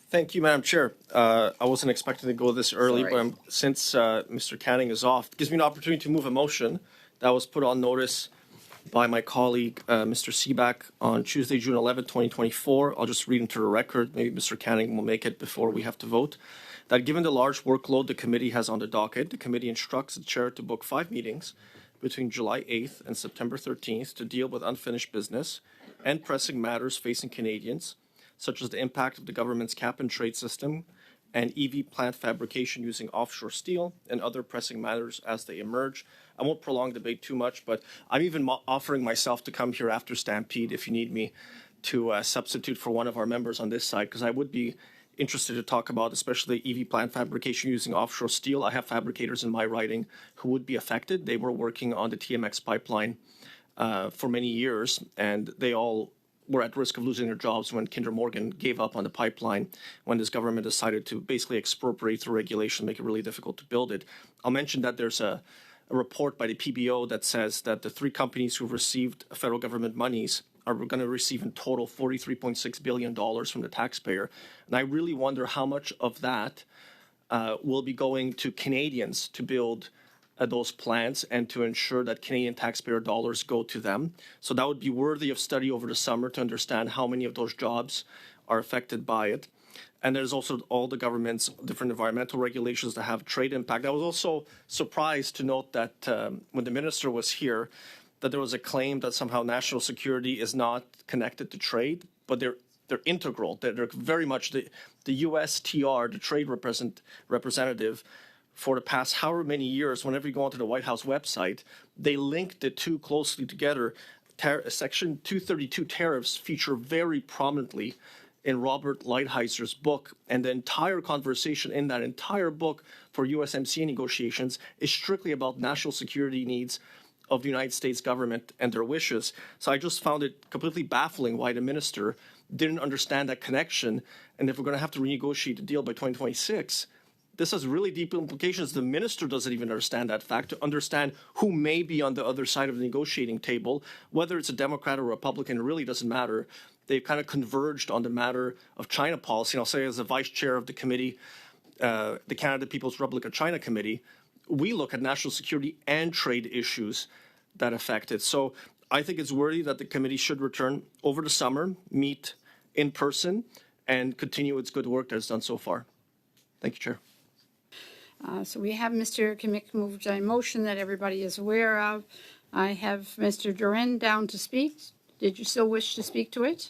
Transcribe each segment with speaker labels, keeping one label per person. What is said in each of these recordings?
Speaker 1: Thank you, Madam Chair. I wasn't expecting to go this early, but since Mr. Canning is off, it gives me an opportunity to move a motion that was put on notice by my colleague, Mr. Seaback, on Tuesday, June 11, 2024. I'll just read into the record. Maybe Mr. Canning will make it before we have to vote. That given the large workload the committee has on the docket, the committee instructs the chair to book 5 meetings between July 8th and September 13th to deal with unfinished business and pressing matters facing Canadians, such as the impact of the government's cap-and-trade system and EV plant fabrication using offshore steel and other pressing matters as they emerge. I won't prolong the debate too much, but I'm even offering myself to come here after Stampede if you need me to substitute for one of our members on this side, because I would be interested to talk about especially EV plant fabrication using offshore steel. I have fabricators in my riding who would be affected. They were working on the TMX pipeline for many years, and they all were at risk of losing their jobs when Kinder Morgan gave up on the pipeline, when this government decided to basically expropriate through regulation, make it really difficult to build it. I'll mention that there's a report by the PBO that says that the 3 companies who've received federal government monies are going to receive in total $43.6 billion from the taxpayer. And I really wonder how much of that will be going to Canadians to build those plants and to ensure that Canadian taxpayer dollars go to them. So that would be worthy of study over the summer to understand how many of those jobs are affected by it. And there's also all the government's different environmental regulations that have trade impact. I was also surprised to note that when the minister was here, that there was a claim that somehow national security is not connected to trade, but they're integral. They're very much the USTR, the trade representative, for the past however many years, whenever you go onto the White House website, they link the two closely together. Section 232 tariffs feature very prominently in Robert Lighthizer book, and the entire conversation in that entire book for USMCA negotiations is strictly about national security needs of the United States government and their wishes. So I just found it completely baffling why the minister didn't understand that connection, and if we're going to have to renegotiate the deal by 2026, this has really deep implications. The minister doesn't even understand that fact, to understand who may be on the other side of the negotiating table, whether it's a Democrat or Republican, it really doesn't matter. They've kind of converged on the matter of China policy. And I'll say, as the vice chair of the committee, the Canada People's Republic of China Committee, we look at national security and trade issues that affect it. So I think it's worthy that the committee should return over the summer, meet in person, and continue its good work that it's done so far. Thank you, Chair.
Speaker 2: So we have Mr. Kamick moved a motion that everybody is aware of. I have Mr. Duran down to speak. Did you still wish to speak to it?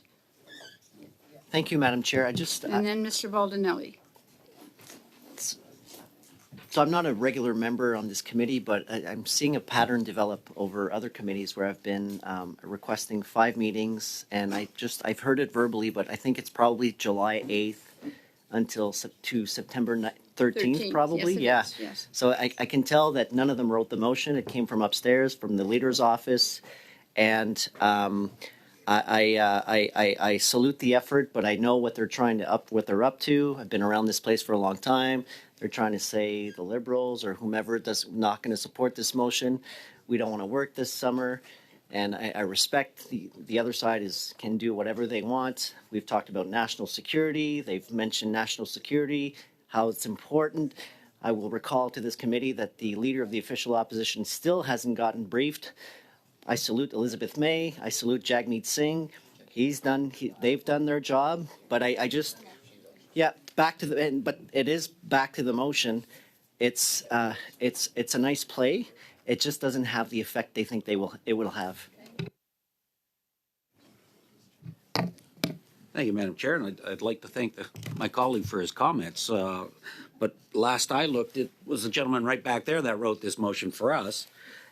Speaker 3: Thank you, Madam Chair.
Speaker 2: And then Mr. Baldinelli.
Speaker 3: So I'm not a regular member on this committee, but I'm seeing a pattern develop over other committees where I've been requesting 5 meetings, and I've heard it verbally, but I think it's probably July 8th until to September 13th, probably.
Speaker 2: Yes, yes.
Speaker 3: So I can tell that none of them wrote the motion. It came from upstairs, from the leader's office, and I salute the effort, but I know what what they're up to. I've been around this place for a long time. They're trying to say the Liberals or whomever does not going to support this motion. We don't want to work this summer. And I respect the other side can do whatever they want. We've talked about national security. They've mentioned national security, how it's important. I will recall to this committee that the leader of the official opposition still hasn't gotten briefed. I salute Elizabeth May. I salute Jagmeet Singh. They've done their job. But but it is back to the motion. It's a nice play. It just doesn't have the effect they think it will have.
Speaker 4: Thank you, Madam Chair, and I'd like to thank my colleague for his comments. But last I looked, it was the gentleman right back there that wrote this motion for us,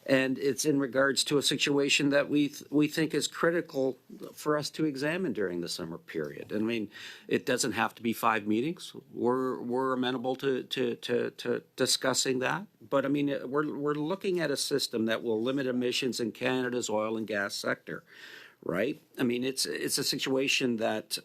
Speaker 4: and it's in regards to a situation that we think is critical for us to examine during the summer period. I mean, it doesn't have to be 5 meetings. We're amenable to discussing that. But I mean, we're looking at a system that will limit emissions in Canada's oil and gas sector, right? I mean, it's a situation that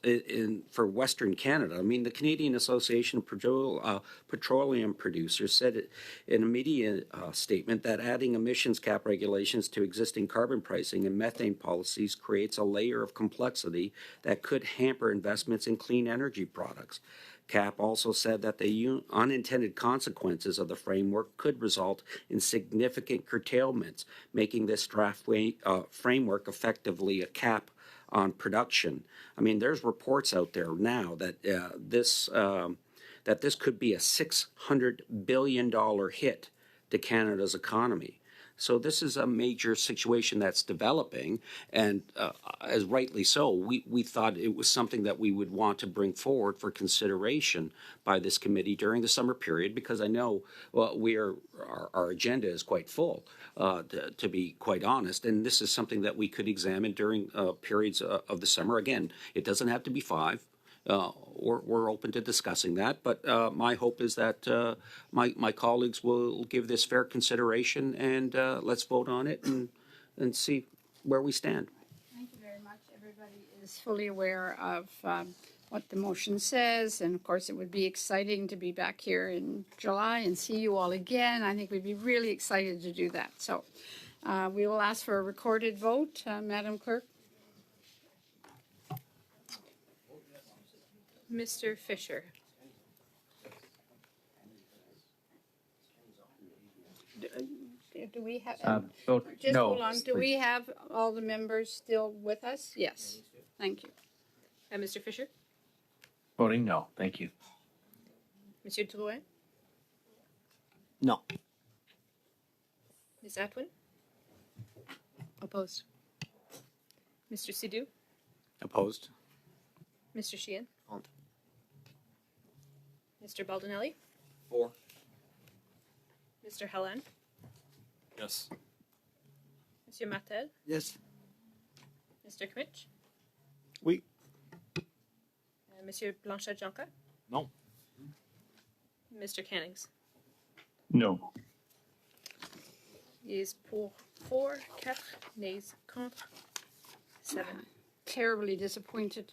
Speaker 4: for Western Canada. I mean, the Canadian Association of Petroleum Producers said in a media statement that adding emissions cap regulations to existing carbon pricing and methane policies creates a layer of complexity that could hamper investments in clean energy products. CAP also said that the unintended consequences of the framework could result in significant curtailments, making this draft framework effectively a cap on production. I mean, there's reports out there now that this could be a $600 billion hit to Canada's economy. So this is a major situation that's developing, and as rightly so, we thought it was something that we would want to bring forward for consideration by this committee during the summer period, because I know our agenda is quite full, to be quite honest, and this is something that we could examine during periods of the summer. Again, it doesn't have to be 5. We're open to discussing that, but my hope is that my colleagues will give this fair consideration, and let's vote on it and see where we stand.
Speaker 2: Thank you very much. Everybody is fully aware of what the motion says, and of course it would be exciting to be back here in July and see you all again. I think we'd be really excited to do that. So we will ask for a recorded vote. Madam Clerk?
Speaker 5: Mr. Fisher.
Speaker 2: Do we have,
Speaker 6: Vote
Speaker 2: just
Speaker 6: no.
Speaker 2: hold on, do we have all the members still with us? Yes, thank you.
Speaker 5: Mr. Fisher.
Speaker 6: Voting no. Thank you.
Speaker 5: Monsieur Drouin.
Speaker 3: No.
Speaker 5: Ms. Atwin.
Speaker 7: Opposed.
Speaker 5: Mr. Sidhu.
Speaker 4: Opposed?
Speaker 5: Mr. Sheehan. Mr. Baldinelli.
Speaker 4: For.
Speaker 5: Mr. Helland.
Speaker 6: Yes.
Speaker 5: Monsieur Martel.
Speaker 4: Yes.
Speaker 5: Mr. Kmitch.
Speaker 1: Oui.
Speaker 5: Monsieur Blanchet-Jonca.
Speaker 1: No.
Speaker 5: Mr. Cannings.
Speaker 6: No.
Speaker 5: Is pour 4, 4, nays contre 7.
Speaker 2: Terribly disappointed